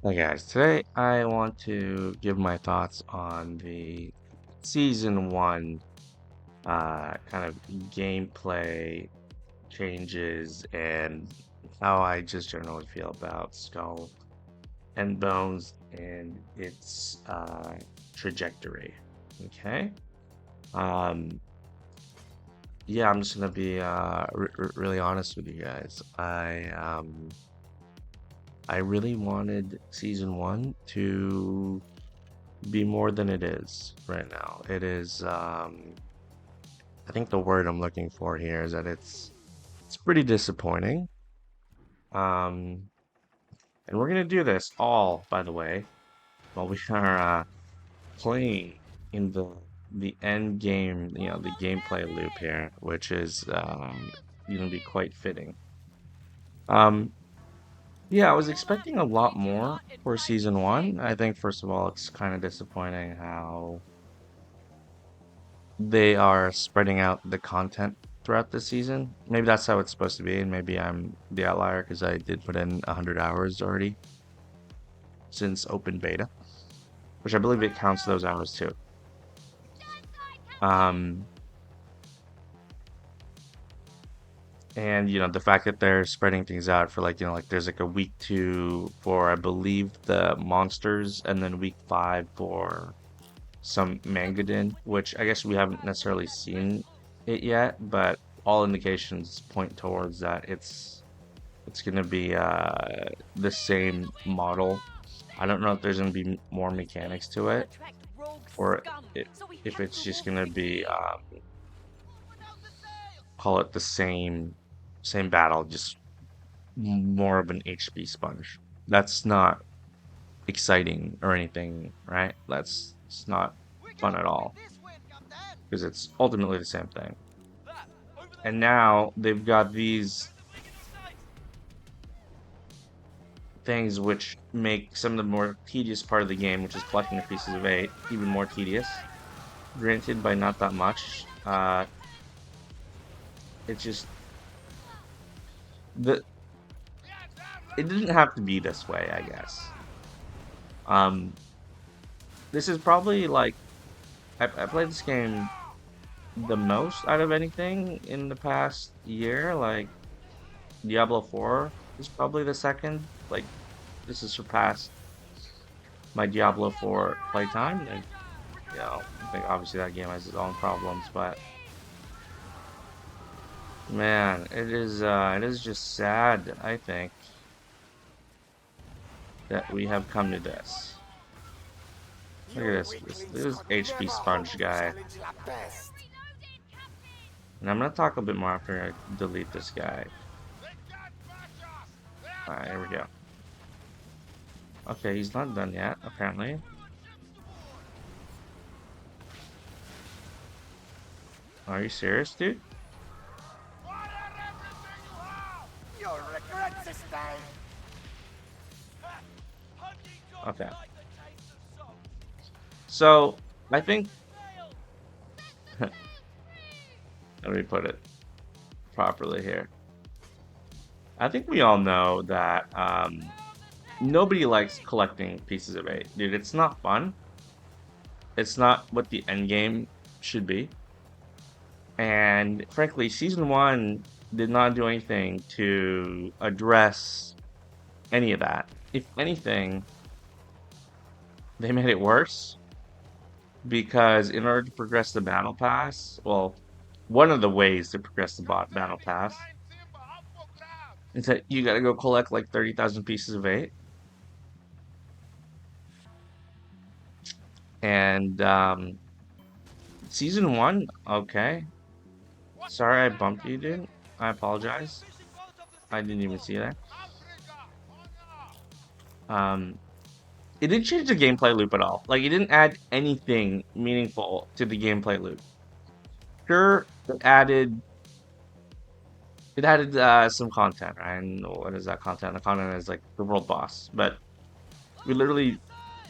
Hey guys, today I want to give my thoughts on the season one kind of gameplay changes and how I just generally feel about Skull and Bones and its trajectory. Okay. Um, yeah, I'm just gonna be really honest with you guys. I really wanted season one to be more than it is right now. It is I think the word I'm looking for here is that it's pretty disappointing. Um and we're gonna do this all, by the way, while we are playing in the end game, the gameplay loop here, which is gonna be quite fitting. Um yeah, I was expecting a lot more for season one. I think first of all it's kind of disappointing how they are spreading out the content throughout the season. Maybe that's how it's supposed to be, and maybe I'm the outlier because I did put in 100 hours already since open beta, which I believe it counts those hours too. Um, and the fact that they're spreading things out for like like there's like a week two for I believe the monsters, and then week five for some Mangadin, which I guess we haven't necessarily seen it yet, but all indications point towards that it's gonna be the same model. I don't know if there's gonna be more mechanics to it, or i- if it's just gonna be call it the same battle, just more of an HP sponge. That's not exciting or anything, right? That's it's not fun at all because it's ultimately the same thing. And now they've got these things which make some of the more tedious part of the game, which is collecting the pieces of eight, even more tedious. Granted, by not that much. It just the it didn't have to be this way, I guess. Um, this is probably like I played this game the most out of anything in the past year. Like Diablo 4 is probably the second. Like this has surpassed my Diablo 4 playtime. And I think obviously that game has its own problems, but man, it is just sad, I think, that we have come to this. Look at this HP sponge guy. And I'm gonna talk a bit more after I delete this guy. Alright, here we go. Okay, he's not done yet, apparently. Are you serious, dude? Okay. So, I think, let me put it properly here. I think we all know that nobody likes collecting pieces of eight. Dude, it's not fun. It's not what the end game should be. And frankly, season one did not do anything to address any of that. If anything, they made it worse because in order to progress the battle pass, well, one of the ways to progress the battle pass is that you got to go collect like 30,000 pieces of eight. And season one, okay. Sorry I bumped you, dude. I apologize. I didn't even see that. Um, it didn't change the gameplay loop at all. Like, it didn't add anything meaningful to the gameplay loop. Sure, it added some content, right? And what is that content? The content is like the world boss. But we literally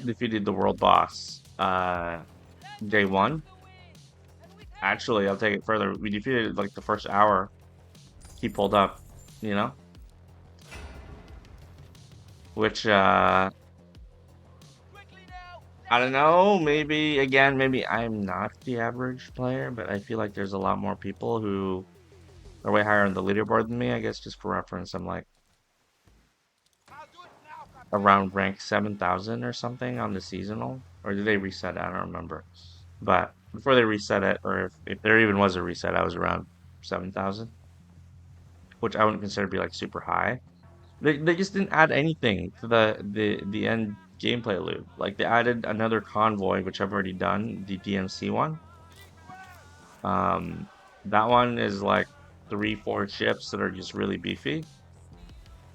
defeated the world boss day one. Actually, I'll take it further. We defeated like the first hour he pulled up, you know? Which I don't know, maybe again, maybe I'm not the average player, but I feel like there's a lot more people who are way higher on the leaderboard than me. I guess just for reference, I'm like around rank 7,000 or something on the seasonal. Or did they reset it? I don't remember. But before they reset it, or if there even was a reset, I was around 7,000, which I wouldn't consider to be like super high. They just didn't add anything to the end gameplay loop. Like they added another convoy, which I've already done, the DMC one. Um, that one is like three, four ships that are just really beefy.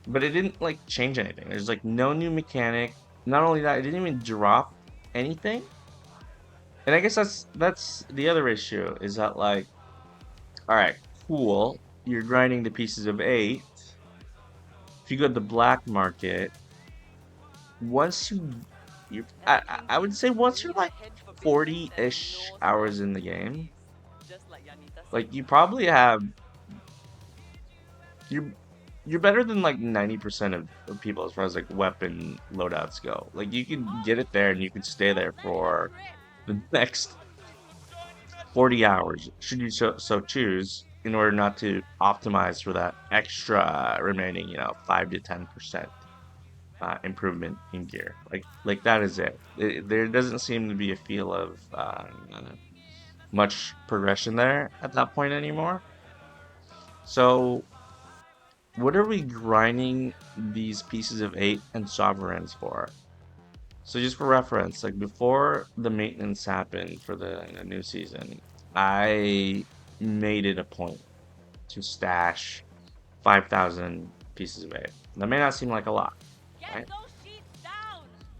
But it didn't like change anything. There's like no new mechanic. Not only that, it didn't even drop anything. And I guess that's the other issue is that like, all right, cool. You're grinding the pieces of eight. If you go to the black market, once I would say once you're like 40-ish hours in the game, like you probably have you're you're better than like 90% of people as far as like weapon loadouts go. Like you can get it there and you can stay there for the next 40 hours should you so choose in order not to optimize for that extra remaining, 5 to 10% improvement in gear. Like that is it. There doesn't seem to be a feel of much progression there at that point anymore. So what are we grinding these pieces of eight and sovereigns for? So just for reference, like before the maintenance happened for the new season, I made it a point to stash 5,000 pieces of eight. That may not seem like a lot, right?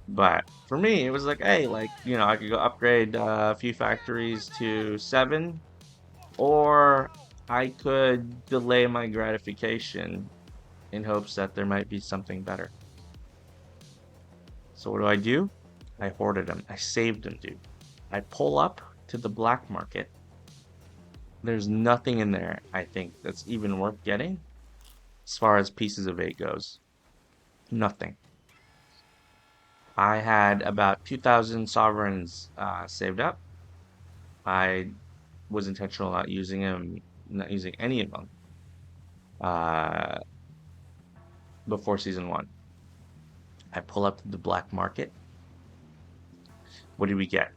But for me, it was like, hey, like, I could go upgrade a few factories to seven, or I could delay my gratification in hopes that there might be something better. So what do? I hoarded them. I saved them, dude. I pull up to the black market. There's nothing in there, I think, that's even worth getting as far as pieces of eight goes. Nothing. I had about 2,000 sovereigns saved up. I was intentional not using them, not using any of them uh, before season one. I pull up to the black market. What do we get?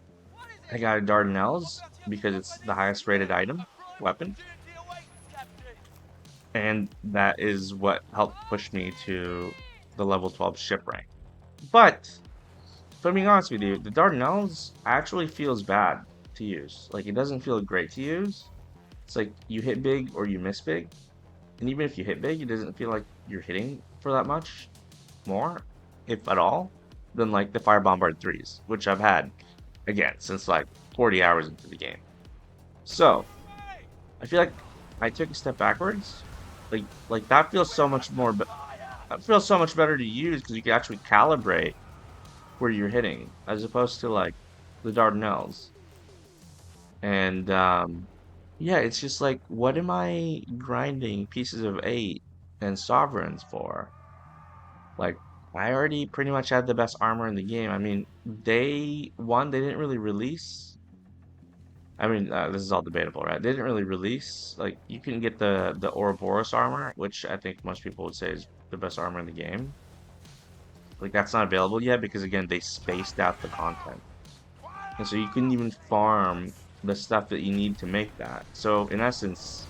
I got a Dardanelles because it's the highest rated item, weapon. And that is what helped push me to the level 12 ship rank. But, if I'm being honest with you, the Dardanelles actually feels bad to use. Like, it doesn't feel great to use. It's like you hit big or you miss big. And even if you hit big, it doesn't feel like you're hitting for that much more, if at all, than like the Fire Bombard 3s, which I've had, again, since like 40 hours into the game. So, I feel like I took a step backwards. Like that feels so much more, but that feels so much better to use because you can actually calibrate where you're hitting as opposed to like the Dardanelles. And yeah, it's just like, what am I grinding pieces of eight and sovereigns for? Like, I already pretty much had the best armor in the game. I mean, day one, they didn't really release. I mean, this is all debatable, right? They didn't really release. Like, you can get the Ouroboros armor, which I think most people would say is the best armor in the game. Like, that's not available yet because, again, they spaced out the content. And so you couldn't even farm the stuff that you need to make that. So, in essence,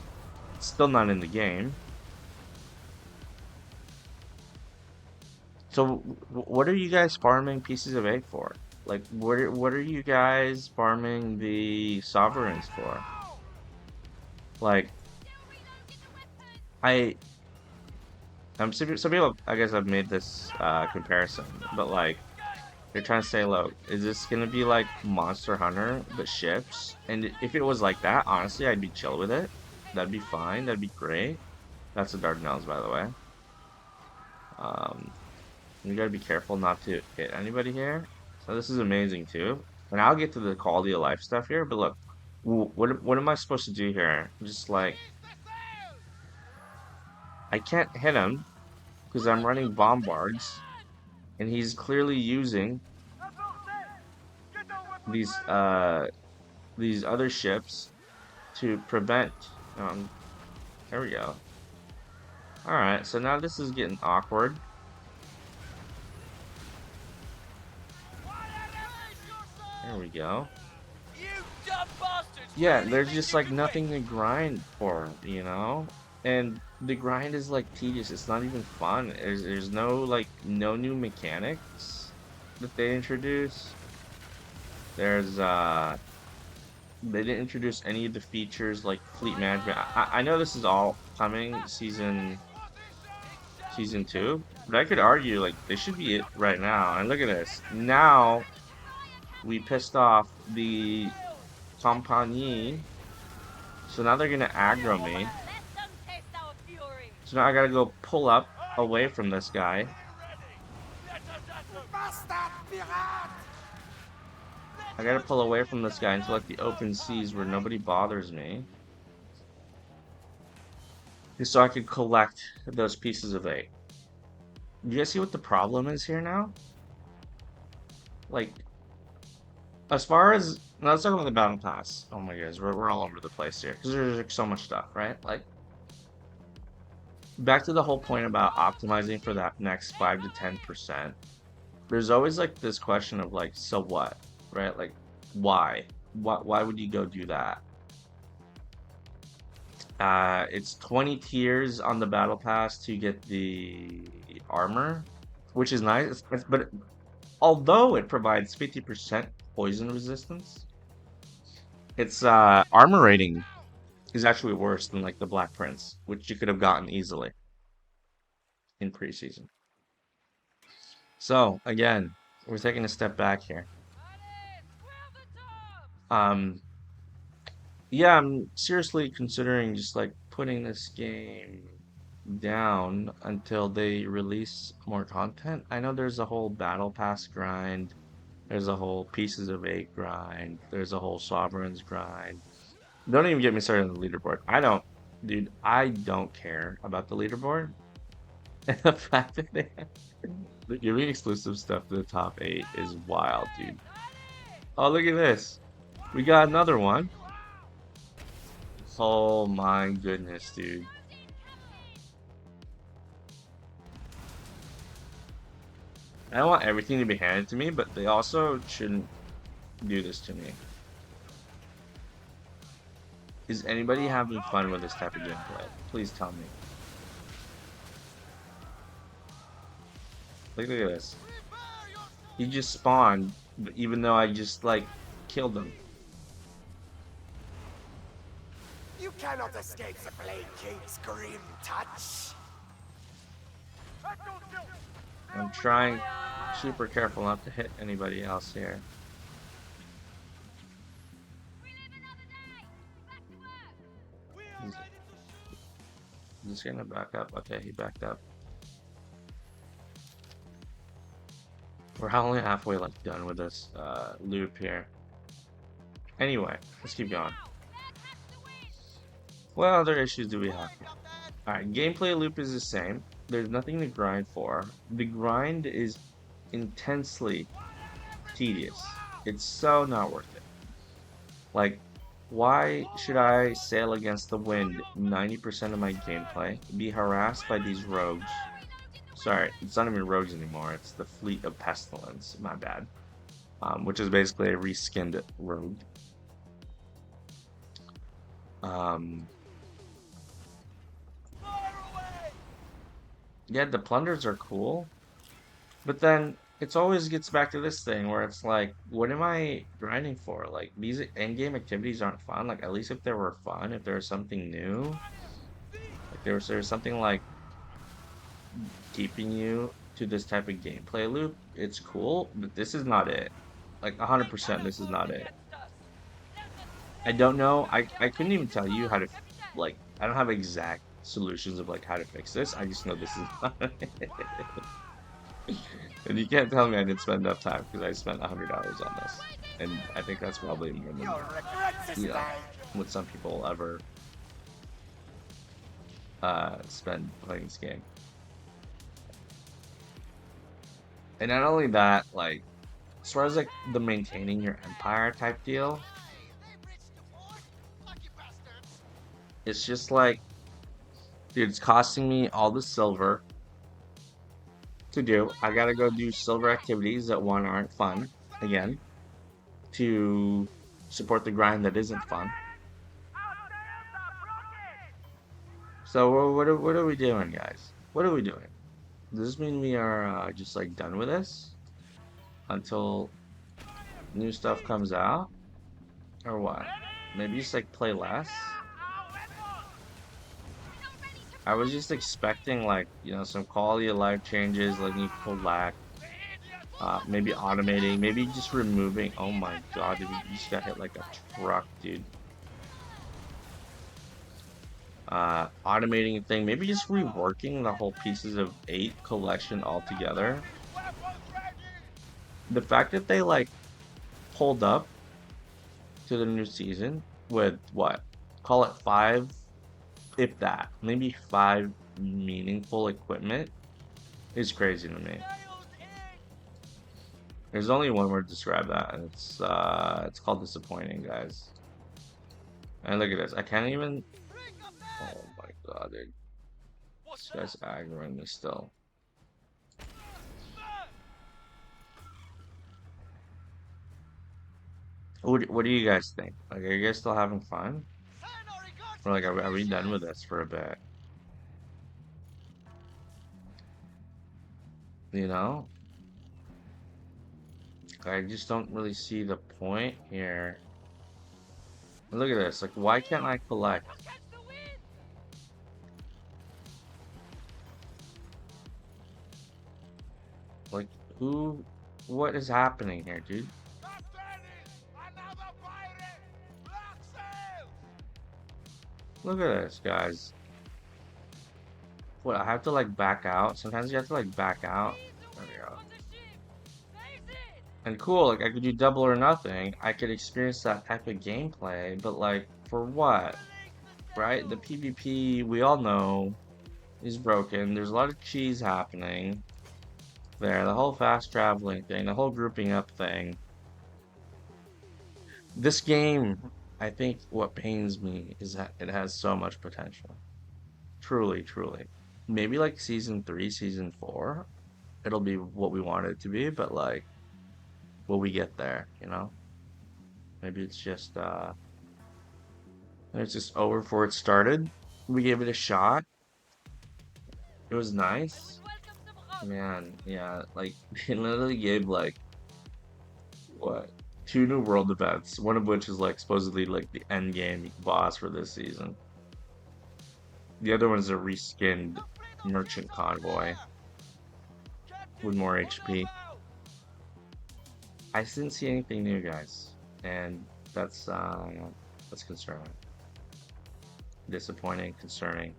it's still not in the game. So, what are you guys farming pieces of egg for? Like, what are you guys farming the sovereigns for? Like, I some people I guess I've made this comparison, but like they're trying to say, look, is this gonna be like Monster Hunter but ships? And if it was like that, honestly, I'd be chill with it. That'd be fine. That'd be great. That's the Dardanelles, by the way. Um, you gotta be careful not to hit anybody here. So this is amazing too. And I'll get to the quality of life stuff here, but look, what am I supposed to do here? Just like I can't hit him because I'm running bombards, and he's clearly using these uh these other ships to prevent there we go. All right, so now this is getting awkward. There we go. Yeah, there's just like nothing to grind for, you know? And the grind is like tedious. It's not even fun. There's no like no new mechanics that they introduce. There's they didn't introduce any of the features like fleet management. I know this is all coming season two, but I could argue like they should be it right now. And look at this. Now we pissed off the compagnie. So now they're gonna aggro me. So now I gotta go pull up away from this guy. I gotta pull away from this guy into like the open seas where nobody bothers me. Just so I can collect those pieces of eight. You guys see what the problem is here now? Like, as far as let's talk about the battle pass. Oh my gosh, we're all over the place here because there's like so much stuff, right? Like, back to the whole point about optimizing for that next 5 to 10%. There's always like this question of like, so what, right? Like, why? Why would you go do that? It's 20 tiers on the battle pass to get the armor, which is nice. But although it provides 50% poison resistance, its armor rating is actually worse than like the Black Prince, which you could have gotten easily in preseason. So again, we're taking a step back here. Um, yeah, I'm seriously considering just like putting this game down until they release more content. I know there's a whole battle pass grind, there's a whole pieces of eight grind, there's a whole sovereigns grind. Don't even get me started on the leaderboard. Dude, I don't care about the leaderboard. And the fact that they're giving exclusive stuff to the top eight is wild, dude. Oh, look at this. We got another one. Oh my goodness, dude. I don't want everything to be handed to me, but they also shouldn't do this to me. Is anybody having fun with this type of gameplay? Please tell me. Look at this. He just spawned, even though I just like killed him. You cannot escape the Blade King's grim touch. I'm trying super careful not to hit anybody else here. I'm just gonna back up. Okay, he backed up. We're only halfway like done with this loop here. Anyway, let's keep going. What other issues do we have? Alright, gameplay loop is the same. There's nothing to grind for. The grind is intensely tedious. It's so not worth it. Like, why should I sail against the wind 90% of my gameplay, be harassed by these rogues? Sorry, it's not even rogues anymore. It's the Fleet of Pestilence. My bad. Which is basically a reskinned rogue. Yeah, the plunders are cool, but then it's always gets back to this thing where it's like, what am I grinding for? Like these end-game activities aren't fun. Like at least if they were fun, if there was something new, like there's something like keeping you to this type of gameplay loop, it's cool, but this is not it. Like 100% this is not it. I don't know. I couldn't even tell you how to like I don't have exact solutions of like how to fix this. I just know this is not it. And you can't tell me I didn't spend enough time because I spent $100 on this. And I think that's probably more than what some people ever spend playing this game. And not only that, like as far as like the maintaining your empire type deal, it's just like, dude, it's costing me all the silver to do. I gotta go do silver activities that one aren't fun again to support the grind that isn't fun. So what are we doing, guys? What are we doing? Does this mean we are just like done with this until new stuff comes out, or what? Maybe just like play less. I was just expecting like, you know, some quality of life changes, letting you pull back, maybe automating, maybe just removing. Oh my God, dude, you just got hit like a truck, dude. Automating a thing, maybe just reworking the whole Pieces of 8 collection altogether. The fact that they like pulled up to the new season with what? Call it 5, if that, maybe 5 meaningful equipment is crazy to me. There's only one word to describe that, and it's called disappointing, guys. And look at this. I can't even. Oh my God, dude. This guy's aggroing me still. What do you guys think? Like, are you guys still having fun? Or like, are we done with this for a bit? You know? I just don't really see the point here. Look at this. Like, why can't I collect? Like, who? What is happening here, dude? Look at this, guys. What, I have to like back out? Sometimes you have to like back out. There we go. And cool, like I could do double or nothing. I could experience that type of gameplay, but like for what? Right? The PvP, we all know, is broken. There's a lot of cheese happening there. The whole fast traveling thing, the whole grouping up thing. This game, I think what pains me is that it has so much potential. Truly, truly. Maybe like season 3, season 4, it'll be what we want it to be, but like, will we get there, you know? Maybe it's just over before it started. We gave it a shot. It was nice. Man, yeah, like they literally gave like what? 2 new world events, one of which is like supposedly like the end game boss for this season. The other one is a reskinned merchant convoy with more HP. I didn't see anything new, guys, and that's concerning, disappointing, concerning.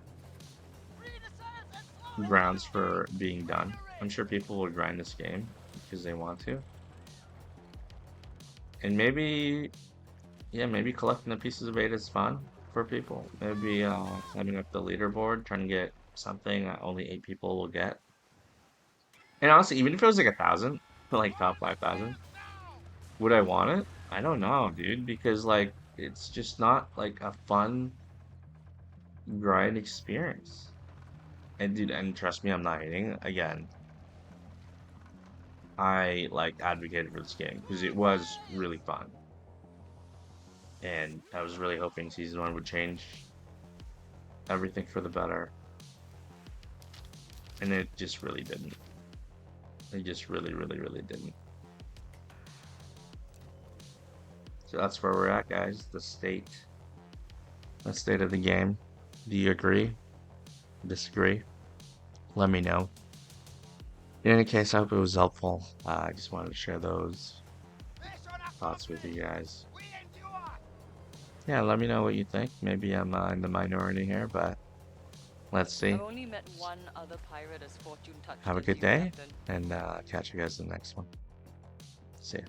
Grounds for being done. I'm sure people will grind this game because they want to, and maybe, yeah, maybe collecting the pieces of 8 is fun for people. Maybe climbing up the leaderboard, trying to get something that only 8 people will get. And honestly, even if it was like 1,000, like top 5,000, would I want it? I don't know, dude, because like it's just not like a fun grind experience. And dude, and trust me, I'm not hating. Again, I like advocated for this game because it was really fun. And I was really hoping season 1 would change everything for the better. And it just really didn't. It just really, really, really didn't. So that's where we're at, guys. The state of the game. Do you agree? Disagree? Let me know. In any case, I hope it was helpful. I just wanted to share those thoughts with you guys. Yeah, let me know what you think. Maybe I'm in the minority here, but let's see. I've only met one other pirate as fortune touched Have a as good you, day, Captain. and catch you guys in the next one. See ya.